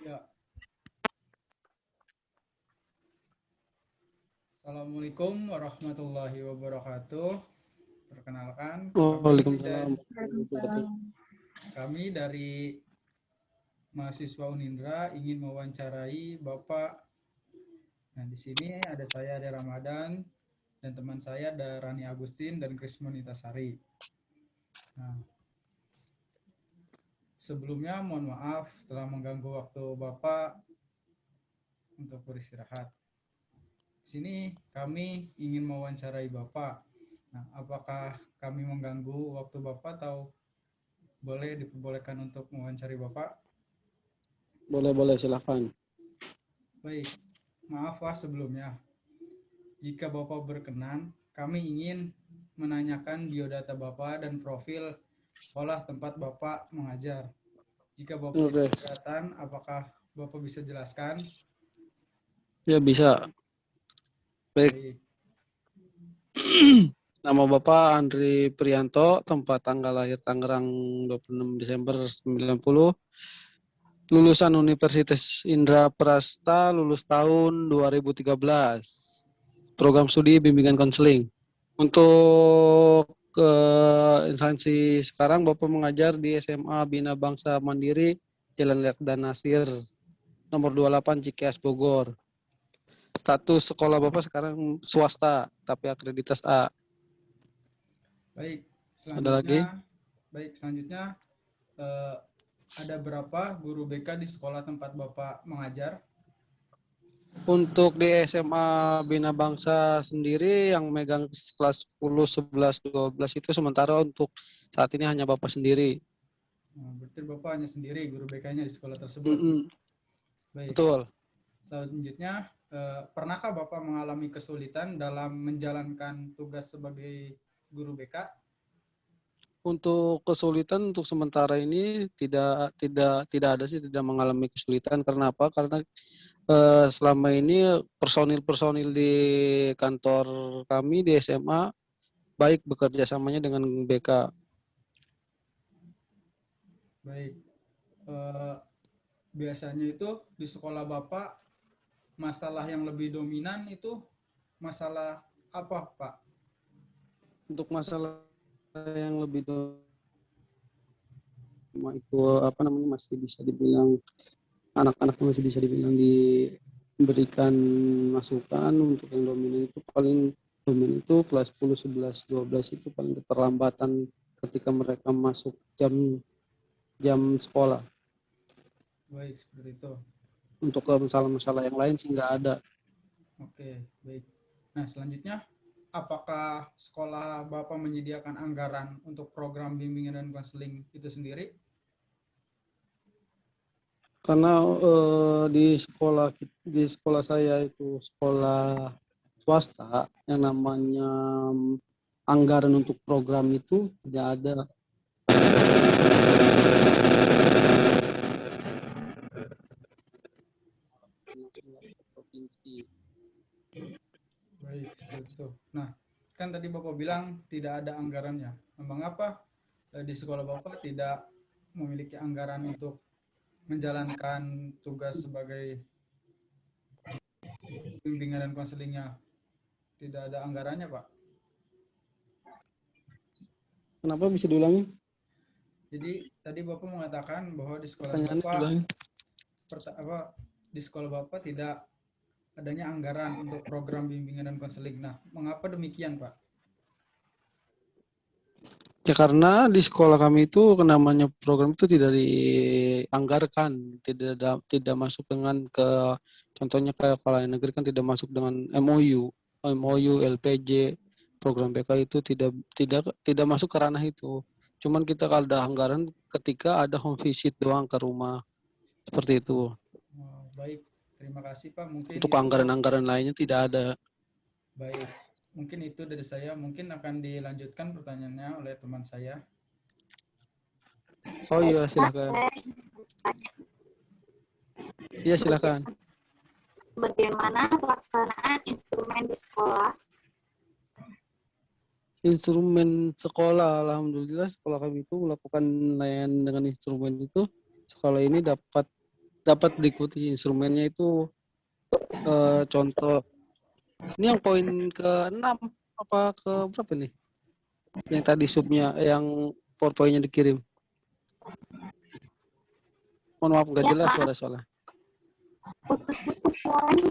Ya, Assalamualaikum warahmatullahi wabarakatuh. Perkenalkan, Waalaikumsalam. kami dari mahasiswa Unindra ingin mewawancarai Bapak. Nah, di sini ada saya, ada Ramadan, dan teman saya ada Rani Agustin dan Krismonitasari. Nah, sebelumnya mohon maaf telah mengganggu waktu Bapak untuk beristirahat. Di sini kami ingin mewawancarai Bapak. Nah, apakah kami mengganggu waktu Bapak atau boleh diperbolehkan untuk mewawancari Bapak? Boleh, silahkan. Baik, maaf Pak sebelumnya. Jika Bapak berkenan, kami ingin menanyakan biodata Bapak dan profil sekolah tempat Bapak mengajar. Jika Bapak Oke. tidak keberatan, apakah Bapak bisa jelaskan? Ya, bisa. Baik. Baik, Nama Bapak Andri Prianto, tempat tanggal lahir Tangerang 26 Desember 90. Lulusan Universitas Indra Prasta, lulus tahun 2013. Program studi bimbingan konseling. Untuk instansi sekarang Bapak mengajar di SMA Bina Bangsa Mandiri, Jalan Lerdan Nasir, nomor 28 Cikeas Bogor. Status sekolah Bapak sekarang swasta, tapi akreditas A. baik. Ada lagi? Selanjutnya eh, ada berapa guru BK di sekolah tempat Bapak mengajar? Untuk di SMA Bina Bangsa sendiri yang megang kelas 10, 11, 12 itu sementara untuk saat ini hanya Bapak sendiri. Berarti Bapak hanya sendiri guru BK-nya di sekolah tersebut. Mm-mm, Baik. betul. Selanjutnya, pernahkah Bapak mengalami kesulitan dalam menjalankan tugas sebagai guru BK? Untuk kesulitan untuk sementara ini tidak ada sih, tidak mengalami kesulitan. Karena apa? Karena selama ini personil di kantor kami di SMA baik bekerja samanya dengan BK. Baik. Eh, Biasanya itu di sekolah Bapak masalah yang lebih dominan itu masalah apa, Pak? Untuk masalah yang lebih itu apa namanya, masih bisa dibilang anak-anak masih bisa dibilang diberikan masukan. Untuk yang dominan itu paling dominan itu kelas 10, 11, 12 itu paling keterlambatan ketika mereka masuk jam sekolah. Baik, seperti itu. Untuk masalah-masalah yang lain sih nggak ada. Oke, baik. Nah, selanjutnya, apakah sekolah Bapak menyediakan anggaran untuk program bimbingan dan konseling itu sendiri? Karena di sekolah saya itu sekolah swasta, yang namanya anggaran untuk program itu tidak ada. Provinsi. Baik, seperti itu. Nah, kan tadi Bapak bilang tidak ada anggarannya. Mengapa di sekolah Bapak tidak memiliki anggaran untuk menjalankan tugas sebagai bimbingan dan konselingnya? Tidak ada anggarannya, Pak. Kenapa, bisa diulangi Jadi tadi Bapak mengatakan bahwa di sekolah pertanyaannya? Bapak Diulangi. di sekolah Bapak tidak adanya anggaran untuk program bimbingan dan konseling. Nah, mengapa demikian, Pak? Ya karena di sekolah kami itu namanya program itu tidak dianggarkan, tidak masuk dengan ke, contohnya kayak kalau yang negeri kan tidak masuk dengan MOU, LPJ, program BK itu tidak masuk ke ranah itu. Cuman kita kalau ada anggaran ketika ada home visit doang ke rumah, seperti itu. Oh, baik, terima kasih, Pak. Mungkin Untuk itu anggaran-anggaran lainnya tidak ada. baik. Mungkin itu dari saya. Mungkin akan dilanjutkan pertanyaannya oleh teman saya. Oh iya, silakan. Iya, silakan. Bagaimana pelaksanaan instrumen di sekolah? Instrumen sekolah, alhamdulillah sekolah kami itu melakukan layanan dengan instrumen itu. Sekolah ini dapat dapat diikuti instrumennya itu contoh. Ini yang poin ke-6 apa ke berapa nih? Yang tadi subnya yang PowerPoint-nya dikirim. Mohon maaf nggak Ya, jelas maaf, suara. putus-putus suaranya.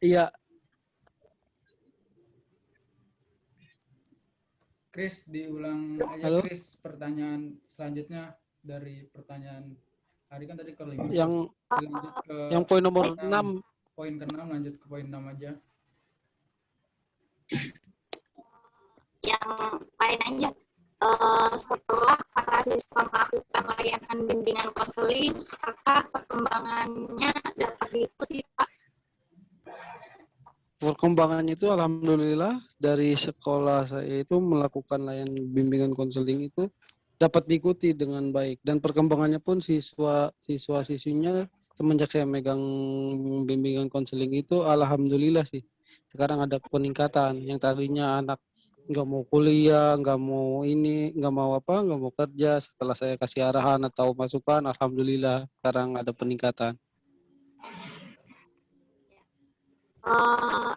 Iya, Chris, diulang aja halo. Chris pertanyaan selanjutnya dari pertanyaan hari kan tadi ke 5 tuh. Yang Dilanjut ke poin nomor 6. 6. Poin ke-6 lanjut ke poin 6 aja. Yang lain aja. Setelah para siswa melakukan layanan bimbingan konseling, apakah perkembangannya dapat diikuti, Pak? Perkembangannya itu alhamdulillah dari sekolah saya itu melakukan layanan bimbingan konseling itu dapat diikuti dengan baik, dan perkembangannya pun siswa-siswinya semenjak saya megang bimbingan konseling itu alhamdulillah sih sekarang ada peningkatan. Yang tadinya anak nggak mau kuliah, nggak mau kerja, setelah saya kasih arahan atau masukan, alhamdulillah sekarang ada peningkatan.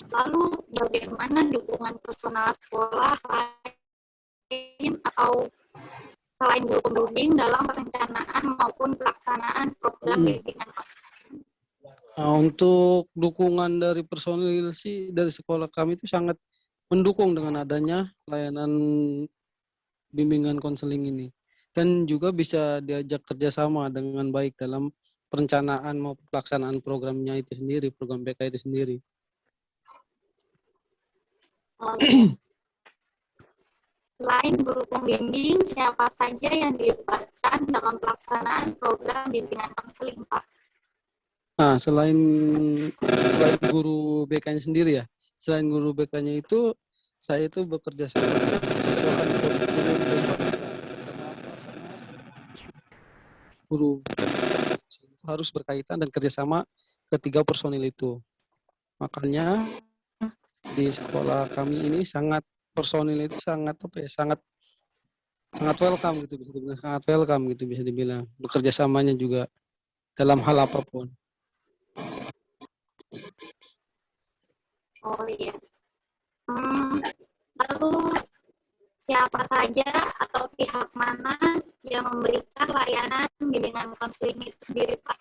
Lalu bagaimana dukungan personal sekolah lain atau selain guru pembimbing dalam perencanaan maupun pelaksanaan program bimbingan? Nah, untuk dukungan dari personil sih dari sekolah kami itu sangat mendukung dengan adanya layanan bimbingan konseling ini, dan juga bisa diajak kerjasama dengan baik dalam perencanaan maupun pelaksanaan programnya itu sendiri, program BK itu sendiri. Selain guru pembimbing, siapa saja yang dilibatkan dalam pelaksanaan program bimbingan konseling, Pak? Nah, selain guru BK-nya sendiri ya, selain guru BK-nya itu, saya itu bekerja sama dengan siswa guru harus berkaitan dan kerjasama ketiga personil itu. Makanya di sekolah kami ini personil itu sangat welcome gitu, bisa dibilang bekerja samanya juga dalam hal apapun. Oh iya. Lalu siapa saja atau pihak mana yang memberikan layanan bimbingan konseling itu sendiri, Pak?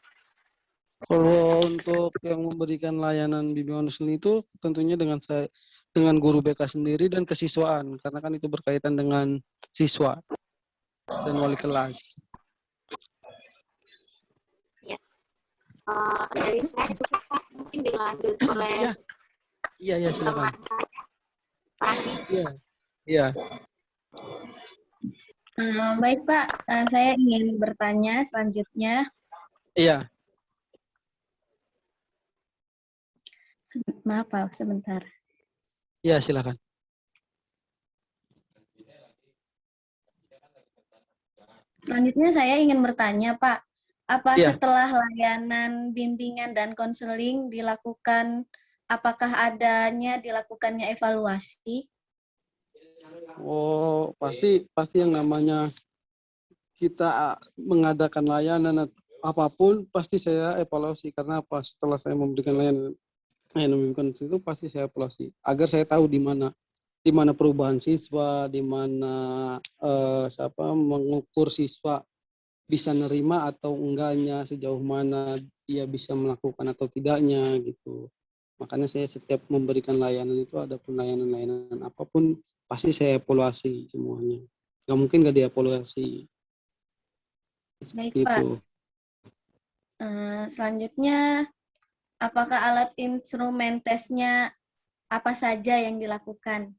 Kalau untuk yang memberikan layanan bimbingan konseling itu tentunya dengan guru BK sendiri dan kesiswaan, karena kan itu berkaitan dengan siswa dan wali kelas. Ya. Dari saya juga mungkin dilanjut oleh Iya, silakan. teman saya, Rani. Iya. Baik Pak, saya ingin bertanya selanjutnya. Iya. Maaf Pak, sebentar. Iya, silakan. Selanjutnya saya ingin bertanya Pak, apa Iya. setelah layanan bimbingan dan konseling dilakukan, apakah dilakukannya evaluasi? Oh, pasti yang namanya kita mengadakan layanan apapun pasti saya evaluasi, karena setelah saya memberikan layanan bimbingan itu pasti saya evaluasi agar saya tahu di mana perubahan siswa, di mana mengukur siswa bisa nerima atau enggaknya, sejauh mana dia bisa melakukan atau tidaknya gitu. Makanya saya setiap memberikan layanan itu, ada pun layanan apapun pasti saya evaluasi semuanya. Nggak mungkin nggak dievaluasi. Baik Gitu. Pak. Selanjutnya, apakah alat instrumen tesnya apa saja yang dilakukan?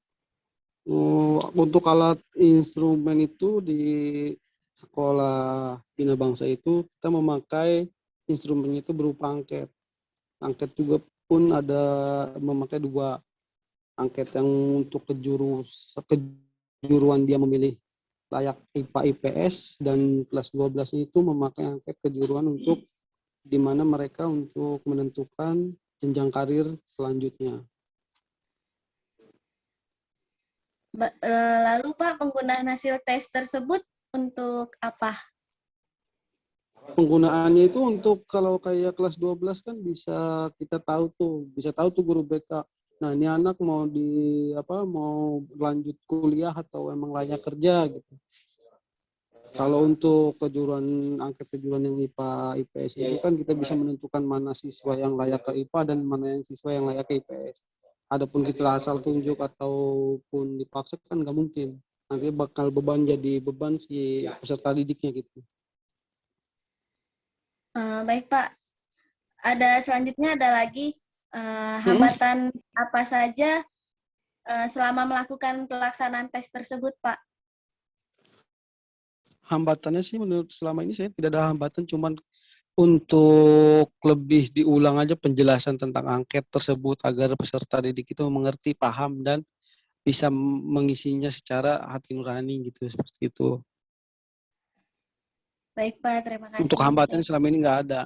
Untuk alat instrumen itu di sekolah Bina Bangsa itu kita memakai instrumennya itu berupa angket. Angket juga pun ada memakai 2 angket, yang untuk kejuruan dia memilih layak IPA IPS, dan kelas 12 itu memakai angket kejuruan untuk di mana mereka untuk menentukan jenjang karir selanjutnya. Lalu Pak, penggunaan hasil tes tersebut untuk apa? Penggunaannya itu untuk kalau kayak kelas 12 kan bisa tahu tuh guru BK. Nah, ini anak mau mau lanjut kuliah atau emang layak kerja gitu. Kalau untuk angket kejuruan yang IPA IPS itu kan kita bisa menentukan mana siswa yang layak ke IPA dan mana yang siswa yang layak ke IPS. Adapun kita asal tunjuk ataupun dipaksa kan nggak mungkin. Nanti bakal jadi beban si peserta didiknya gitu. Baik, Pak. Selanjutnya ada lagi hambatan apa saja selama melakukan pelaksanaan tes tersebut, Pak? Hambatannya sih menurut selama ini saya tidak ada hambatan, cuman untuk lebih diulang aja penjelasan tentang angket tersebut agar peserta didik itu mengerti, paham, dan bisa mengisinya secara hati nurani gitu, seperti itu. Baik, Pak. Terima kasih. Untuk hambatannya selama ini nggak ada.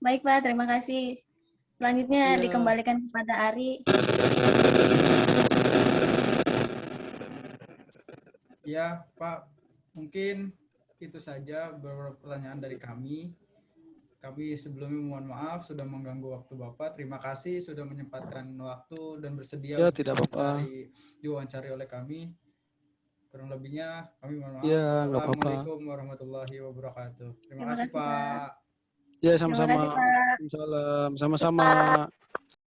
Baik, Pak. Terima kasih. Selanjutnya dikembalikan kepada Ari. Ya, Pak, mungkin itu saja beberapa pertanyaan dari kami. Kami sebelumnya mohon maaf sudah mengganggu waktu Bapak. Terima kasih sudah menyempatkan waktu dan bersedia Ya, untuk tidak apa-apa. diwawancari oleh kami. Kurang lebihnya kami mohon maaf. Ya, nggak apa-apa. Assalamualaikum warahmatullahi wabarakatuh. Terima kasih, Pak. Pak. Ya, Terima sama-sama. kasih, Pak. Waalaikumsalam. Sama-sama.